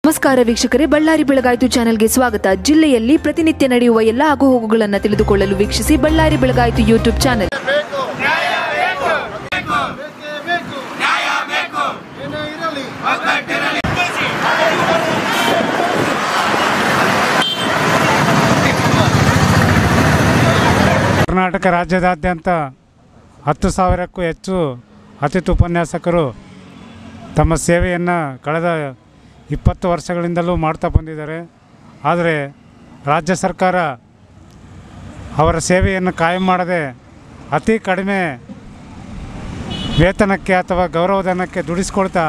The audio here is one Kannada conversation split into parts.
ನಮಸ್ಕಾರ ವೀಕ್ಷಕರೇ, ಬಳ್ಳಾರಿ ಬೆಳಗಾಯಿತು ಚಾನೆಲ್ಗೆ ಸ್ವಾಗತ. ಜಿಲ್ಲೆಯಲ್ಲಿ ಪ್ರತಿನಿತ್ಯ ನಡೆಯುವ ಎಲ್ಲ ಆಗುಹೋಗುಗಳನ್ನು ತಿಳಿದುಕೊಳ್ಳಲು ವೀಕ್ಷಿಸಿ ಬಳ್ಳಾರಿ ಬೆಳಗಾಯಿತು ಯೂಟ್ಯೂಬ್ ಚಾನೆಲ್. ಕರ್ನಾಟಕ ರಾಜ್ಯದಾದ್ಯಂತ 10,000ಕ್ಕೂ ಹೆಚ್ಚು ಅತಿಥಿ ಉಪನ್ಯಾಸಕರು ತಮ್ಮ ಸೇವೆಯನ್ನು ಕಳೆದ 20 ವರ್ಷಗಳಿಂದಲೂ ಮಾಡ್ತಾ ಬಂದಿದ್ದಾರೆ. ಆದರೆ ರಾಜ್ಯ ಸರ್ಕಾರ ಅವರ ಸೇವೆಯನ್ನು ಕಾಯಂ ಮಾಡದೆ ಅತಿ ಕಡಿಮೆ ವೇತನಕ್ಕೆ ಅಥವಾ ಗೌರವಧನಕ್ಕೆ ದುಡಿಸ್ಕೊಳ್ತಾ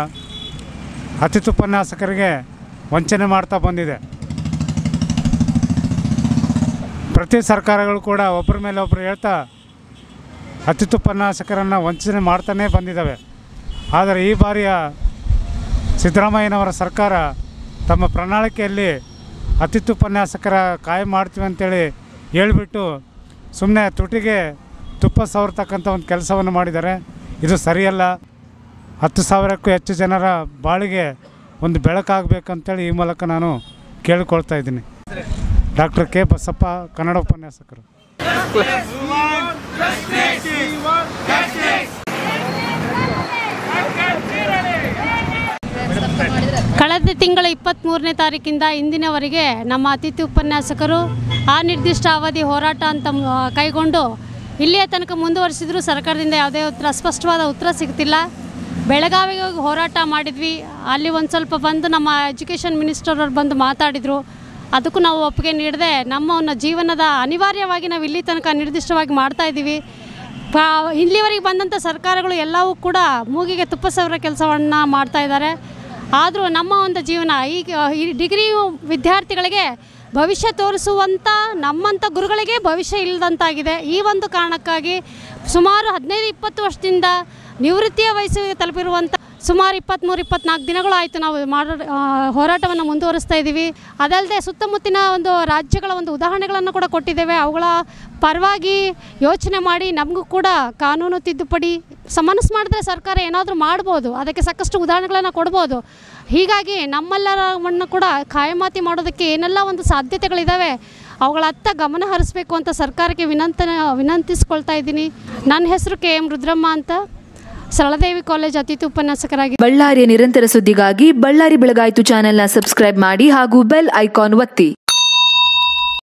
ಅತಿಥಿ ಉಪನ್ಯಾಸಕರಿಗೆ ವಂಚನೆ ಮಾಡ್ತಾ ಬಂದಿದೆ. ಪ್ರತಿ ಸರ್ಕಾರಗಳು ಕೂಡ ಒಬ್ಬರ ಮೇಲೆ ಒಬ್ಬರು ಹೇಳ್ತಾ ಅತಿಥಿ ಉಪನ್ಯಾಸಕರನ್ನು ವಂಚನೆ ಮಾಡ್ತಾನೇ ಬಂದಿದ್ದಾವೆ. ಆದರೆ ಈ ಬಾರಿಯ ಸಿದ್ದರಾಮಯ್ಯನವರ ಸರ್ಕಾರ ತಮ್ಮ ಪ್ರಣಾಳಿಕೆಯಲ್ಲಿ ಅತಿಥಿ ಉಪನ್ಯಾಸಕರ ಕಾಯಂ ಮಾಡ್ತೀವಿ ಅಂತೇಳಿ ಹೇಳಿಬಿಟ್ಟು ಸುಮ್ಮನೆ ತುಟಿಗೆ ತುಪ್ಪ ಸವರ್ತಕ್ಕಂಥ ಒಂದು ಕೆಲಸವನ್ನು ಮಾಡಿದ್ದಾರೆ. ಇದು ಸರಿಯಲ್ಲ. 10,000ಕ್ಕೂ ಹೆಚ್ಚು ಜನರ ಬಾಳಿಗೆ ಒಂದು ಬೆಳಕಾಗಬೇಕಂತೇಳಿ ಈ ಮೂಲಕ ನಾನು ಕೇಳಿಕೊಳ್ತಾ ಇದ್ದೀನಿ. ಡಾಕ್ಟರ್ ಕೆ ಬಸಪ್ಪ, ಕನ್ನಡ ಉಪನ್ಯಾಸಕರು. ಕಳೆದ ತಿಂಗಳ 23ನೇ ತಾರೀಕಿಂದ ಇಂದಿನವರೆಗೆ ನಮ್ಮ ಅತಿಥಿ ಉಪನ್ಯಾಸಕರು ಅನಿರ್ದಿಷ್ಟ ಅವಧಿ ಹೋರಾಟ ಅಂತ ಕೈಗೊಂಡು ಇಲ್ಲಿಯ ತನಕ ಮುಂದುವರಿಸಿದ್ರು. ಸರ್ಕಾರದಿಂದ ಯಾವುದೇ ಸ್ಪಷ್ಟವಾದ ಉತ್ತರ ಸಿಗ್ತಿಲ್ಲ. ಬೆಳಗಾವಿಗೆ ಹೋಗಿ ಹೋರಾಟ ಮಾಡಿದ್ವಿ. ಅಲ್ಲಿ ಒಂದು ಸ್ವಲ್ಪ ಬಂದು ನಮ್ಮ ಎಜುಕೇಷನ್ ಮಿನಿಸ್ಟರ್ ಅವ್ರು ಬಂದು ಮಾತಾಡಿದರು. ಅದಕ್ಕೂ ನಾವು ಒಪ್ಪಿಗೆ ನೀಡದೆ ನಮ್ಮ ಜೀವನದ ಅನಿವಾರ್ಯವಾಗಿ ನಾವು ಇಲ್ಲಿ ತನಕ ನಿರ್ದಿಷ್ಟವಾಗಿ ಮಾಡ್ತಾಯಿದ್ದೀವಿ. ಇಲ್ಲಿವರೆಗೆ ಬಂದಂಥ ಸರ್ಕಾರಗಳು ಎಲ್ಲವೂ ಕೂಡ ಮೂಗಿಗೆ ತುಪ್ಪ ಸವರ ಕೆಲಸವನ್ನು ಮಾಡ್ತಾಯಿದ್ದಾರೆ. ಆದರೂ ನಮ್ಮ ಒಂದು ಜೀವನ ಈ ಡಿಗ್ರಿ ವಿದ್ಯಾರ್ಥಿಗಳಿಗೆ ಭವಿಷ್ಯ ತೋರಿಸುವಂಥ ನಮ್ಮಂಥ ಗುರುಗಳಿಗೆ ಭವಿಷ್ಯ ಇಲ್ಲದಂತಾಗಿದೆ. ಈ ಒಂದು ಕಾರಣಕ್ಕಾಗಿ ಸುಮಾರು 15-20 ವರ್ಷದಿಂದ ನಿವೃತ್ತಿಯ ವಯಸ್ಸಿಗೆ ತಲುಪಿರುವಂಥ ಸುಮಾರು 23-24 ದಿನಗಳು ಆಯಿತು ನಾವು ಹೋರಾಟವನ್ನು ಮುಂದುವರಿಸ್ತಾ ಇದ್ದೀವಿ. ಅದಲ್ಲದೆ ಸುತ್ತಮುತ್ತಿನ ಒಂದು ರಾಜ್ಯಗಳ ಒಂದು ಉದಾಹರಣೆಗಳನ್ನು ಕೂಡ ಕೊಟ್ಟಿದ್ದೇವೆ. ಅವುಗಳ ಪರವಾಗಿ ಯೋಚನೆ ಮಾಡಿ ನಮಗೂ ಕೂಡ ಕಾನೂನು ತಿದ್ದುಪಡಿ ಮನಸ್ಸು ಮಾಡಿದ್ರೆ ಸರ್ಕಾರ ಏನಾದರೂ ಮಾಡ್ಬೋದು. ಅದಕ್ಕೆ ಸಾಕಷ್ಟು ಉದಾಹರಣೆಗಳನ್ನು ಕೊಡ್ಬೋದು. ಹೀಗಾಗಿ ನಮ್ಮೆಲ್ಲರನ್ನು ಕೂಡ ಕಾಯಮಾತಿ ಮಾಡೋದಕ್ಕೆ ಏನೆಲ್ಲ ಒಂದು ಸಾಧ್ಯತೆಗಳಿದ್ದಾವೆ ಅವುಗಳತ್ತ ಗಮನ ಹರಿಸಬೇಕು ಅಂತ ಸರ್ಕಾರಕ್ಕೆ ವಿನಂತಿಸ್ಕೊಳ್ತಾ ಇದ್ದೀನಿ. ನನ್ನ ಹೆಸರು KM ರುದ್ರಮ್ಮ ಅಂತ, ಸರಳದೇವಿ ಕಾಲೇಜ್ ಅತಿಥಿ ಉಪನ್ಯಾಸಕರಾಗಿ. ಬಳ್ಳಾರಿಯ ನಿರಂತರ ಸುದ್ದಿಗಾಗಿ ಬಳ್ಳಾರಿ ಬೆಳಗಾಯಿತು ಚಾನೆಲ್ನ ಸಬ್ಸ್ಕ್ರೈಬ್ ಮಾಡಿ ಹಾಗೂ ಬೆಲ್ ಐಕಾನ್ ಒತ್ತಿ.